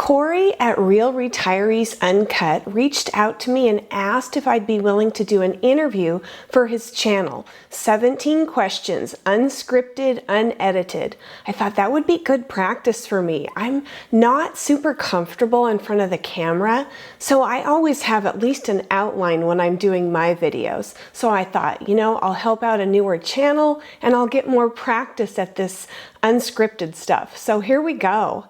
Corey at Real Retirees Uncut reached out to me and asked if I'd be willing to do an interview for his channel. 17 questions, unscripted, unedited. I thought that would be good practice for me. I'm not super comfortable in front of the camera, so I always have at least an outline when I'm doing my videos. So I thought, I'll help out a newer channel and I'll get more practice at this unscripted stuff. So here we go.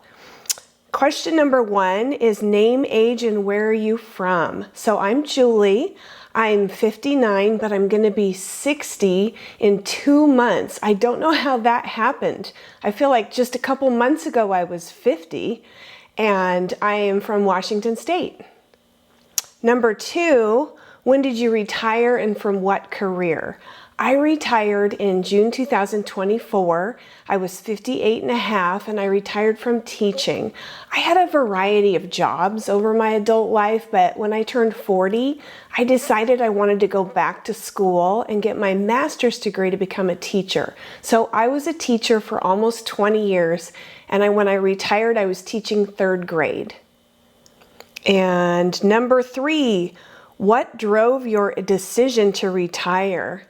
Question number 1 is name, age, and where are you from? So I'm Julie. I'm 59, but I'm going to be 60 in 2 months. I don't know how that happened. I feel like just a couple months ago I was 50, and I am from Washington State. Number 2, when did you retire and from what career? I retired in June 2024. I was 58 and a half, and I retired from teaching. I had a variety of jobs over my adult life, but when I turned 40, I decided I wanted to go back to school and get my master's degree to become a teacher. So I was a teacher for almost 20 years, and when I retired, I was teaching 3rd grade. And number 3, what drove your decision to retire?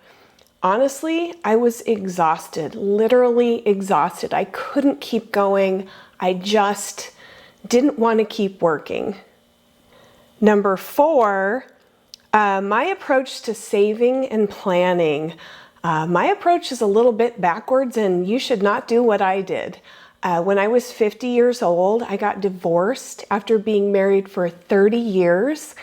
Honestly, I was exhausted, literally exhausted. I couldn't keep going. I just didn't want to keep working. Number 4, my approach to saving and planning. My approach is a little bit backwards, and you should not do what I did. When I was 50 years old, I got divorced after being married for 30 years.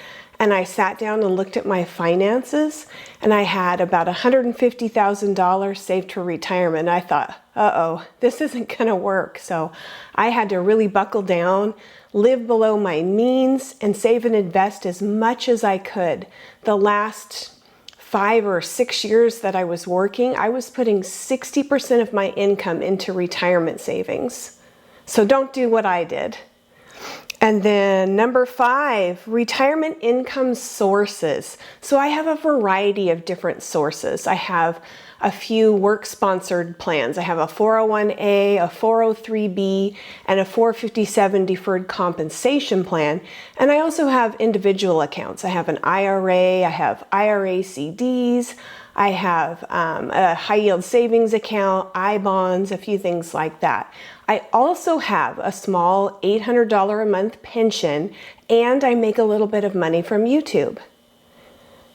And I sat down and looked at my finances, and I had about $150,000 saved for retirement. I thought, uh-oh, this isn't gonna work. So I had to really buckle down, live below my means, and save and invest as much as I could. The last 5 or 6 years that I was working, I was putting 60% of my income into retirement savings. So don't do what I did. And then number 5, retirement income sources. So I have a variety of different sources. I have a few work-sponsored plans. I have a 401a, a 403b, and a 457 deferred compensation plan. And I also have individual accounts. I have an IRA, I have IRA CDs, I have a high-yield savings account, I-bonds, a few things like that. I also have a small $800 a month pension, and I make a little bit of money from YouTube.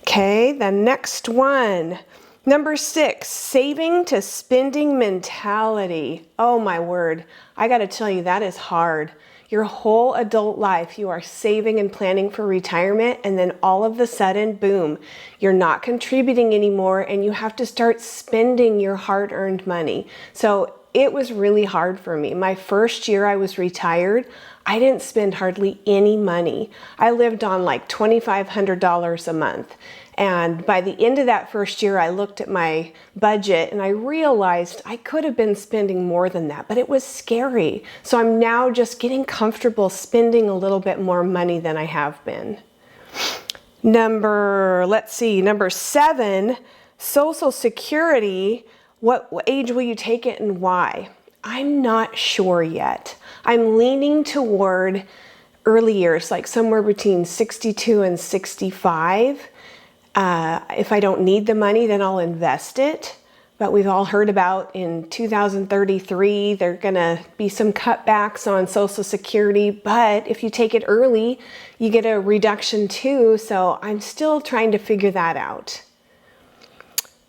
Okay, the next one. Number 6, saving to spending mentality. Oh my word, I gotta tell you, that is hard. Your whole adult life, you are saving and planning for retirement, and then all of a sudden, boom, you're not contributing anymore, and you have to start spending your hard-earned money. So it was really hard for me. My first year I was retired, I didn't spend hardly any money. I lived on like $2,500 a month. And by the end of that first year, I looked at my budget and I realized I could have been spending more than that, but it was scary. So I'm now just getting comfortable spending a little bit more money than I have been. Number 7, Social Security. What age will you take it and why? I'm not sure yet. I'm leaning toward early years, like somewhere between 62 and 65. If I don't need the money, then I'll invest it. But we've all heard about in 2033, there are gonna be some cutbacks on Social Security, but if you take it early, you get a reduction too, so I'm still trying to figure that out.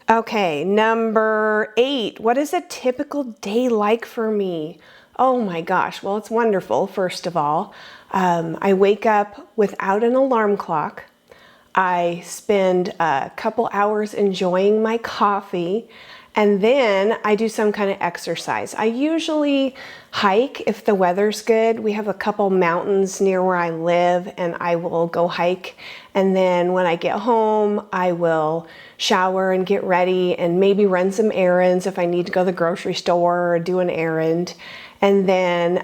Okay, number 8, what is a typical day like for me? Oh my gosh, well, it's wonderful, first of all. I wake up without an alarm clock. I spend a couple hours enjoying my coffee, and then I do some kind of exercise. I usually hike if the weather's good. We have a couple mountains near where I live, and I will go hike. And then when I get home, I will shower and get ready and maybe run some errands if I need to go to the grocery store or do an errand. and then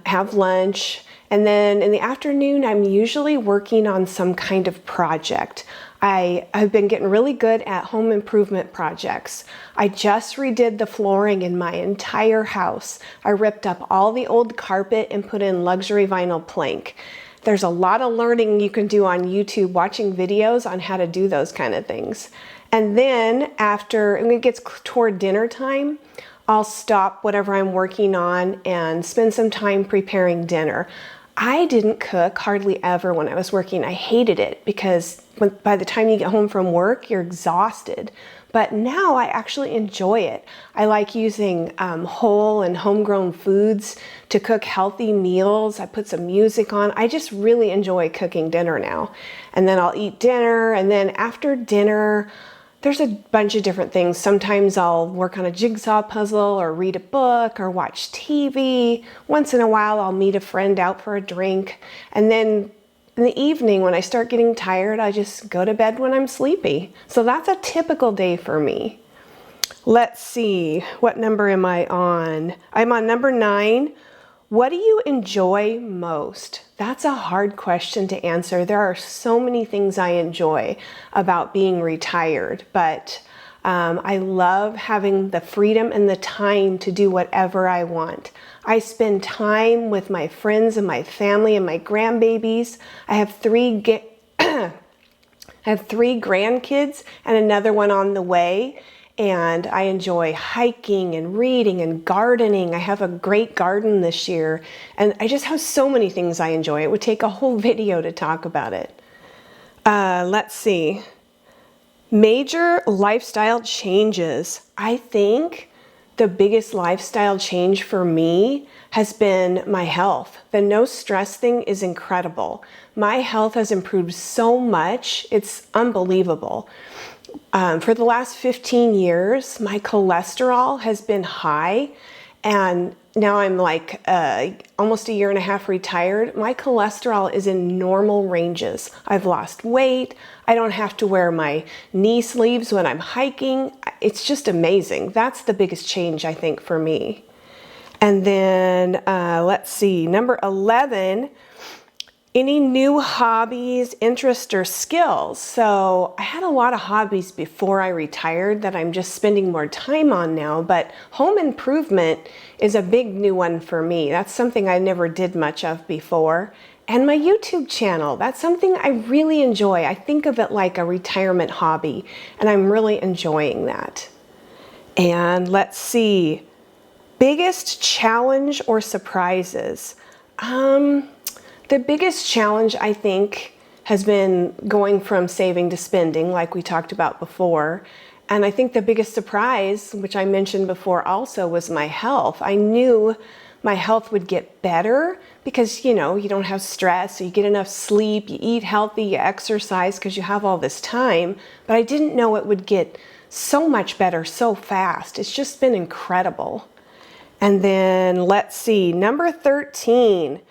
have lunch. And then in the afternoon, I'm usually working on some kind of project. I've been getting really good at home improvement projects. I just redid the flooring in my entire house. I ripped up all the old carpet and put in luxury vinyl plank. There's a lot of learning you can do on YouTube, watching videos on how to do those kind of things. And then after, when it gets toward dinner time, I'll stop whatever I'm working on and spend some time preparing dinner. I didn't cook hardly ever when I was working. I hated it because by the time you get home from work, you're exhausted. But now I actually enjoy it. I like using whole and homegrown foods to cook healthy meals. I put some music on. I just really enjoy cooking dinner now. And then I'll eat dinner, and then after dinner, there's a bunch of different things. Sometimes I'll work on a jigsaw puzzle or read a book or watch TV. Once in a while, I'll meet a friend out for a drink. And then in the evening, when I start getting tired, I just go to bed when I'm sleepy. So that's a typical day for me. Let's see, what number am I on? I'm on number 9. What do you enjoy most? That's a hard question to answer. There are so many things I enjoy about being retired, but I love having the freedom and the time to do whatever I want. I spend time with my friends and my family and my grandbabies. I have three grandkids and another one on the way. And I enjoy hiking and reading and gardening. I have a great garden this year, and I just have so many things I enjoy. It would take a whole video to talk about it. Let's see. Major lifestyle changes. I think the biggest lifestyle change for me has been my health. The no stress thing is incredible. My health has improved so much. It's unbelievable. For the last 15 years, my cholesterol has been high, and now I'm like almost a year and a half retired. My cholesterol is in normal ranges. I've lost weight. I don't have to wear my knee sleeves when I'm hiking. It's just amazing. That's the biggest change, I think, for me. And then let's see, number 11. Any new hobbies, interests, or skills? So I had a lot of hobbies before I retired that I'm just spending more time on now, but home improvement is a big new one for me. That's something I never did much of before. And my YouTube channel, that's something I really enjoy. I think of it like a retirement hobby, and I'm really enjoying that. And let's see, biggest challenge or surprises? The biggest challenge, I think, has been going from saving to spending, like we talked about before. And I think the biggest surprise, which I mentioned before also, was my health. I knew my health would get better because, you don't have stress, so you get enough sleep, you eat healthy, you exercise because you have all this time. But I didn't know it would get so much better so fast. It's just been incredible. And then let's see, number 13.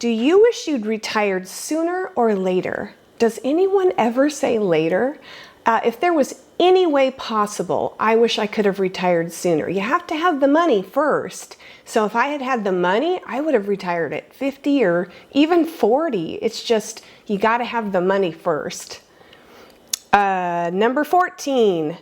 Do you wish you'd retired sooner or later? Does anyone ever say later? If there was any way possible, I wish I could have retired sooner. You have to have the money first. So if I had had the money, I would have retired at 50 or even 40. It's just, you got to have the money first. Number 14,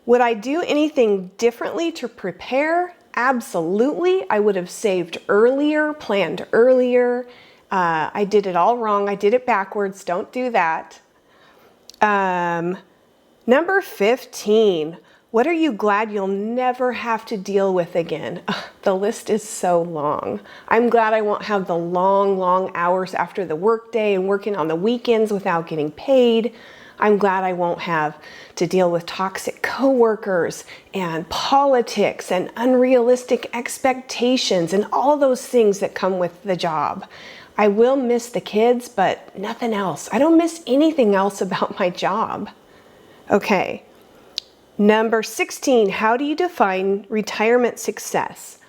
would I do anything differently to prepare? Absolutely. I would have saved earlier, planned earlier. I did it all wrong. I did it backwards. Don't do that. Number 15, what are you glad you'll never have to deal with again? The list is so long. I'm glad I won't have the long hours after the workday and working on the weekends without getting paid. I'm glad I won't have to deal with toxic coworkers and politics and unrealistic expectations and all those things that come with the job. I will miss the kids, but nothing else. I don't miss anything else about my job. Okay. Number 16, how do you define retirement success?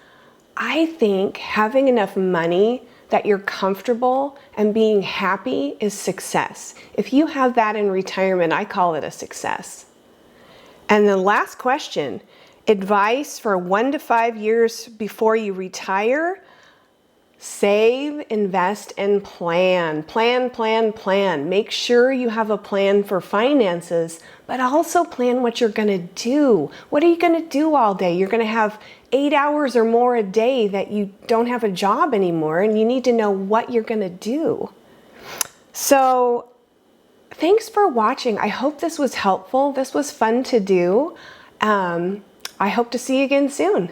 I think having enough money that you're comfortable and being happy is success. If you have that in retirement, I call it a success. And the last question, advice for 1 to 5 years before you retire. Save, invest, and plan. Plan, plan, plan. Make sure you have a plan for finances, but also plan what you're going to do. What are you going to do all day? You're going to have 8 hours or more a day that you don't have a job anymore, and you need to know what you're going to do. So, thanks for watching. I hope this was helpful. This was fun to do. I hope to see you again soon.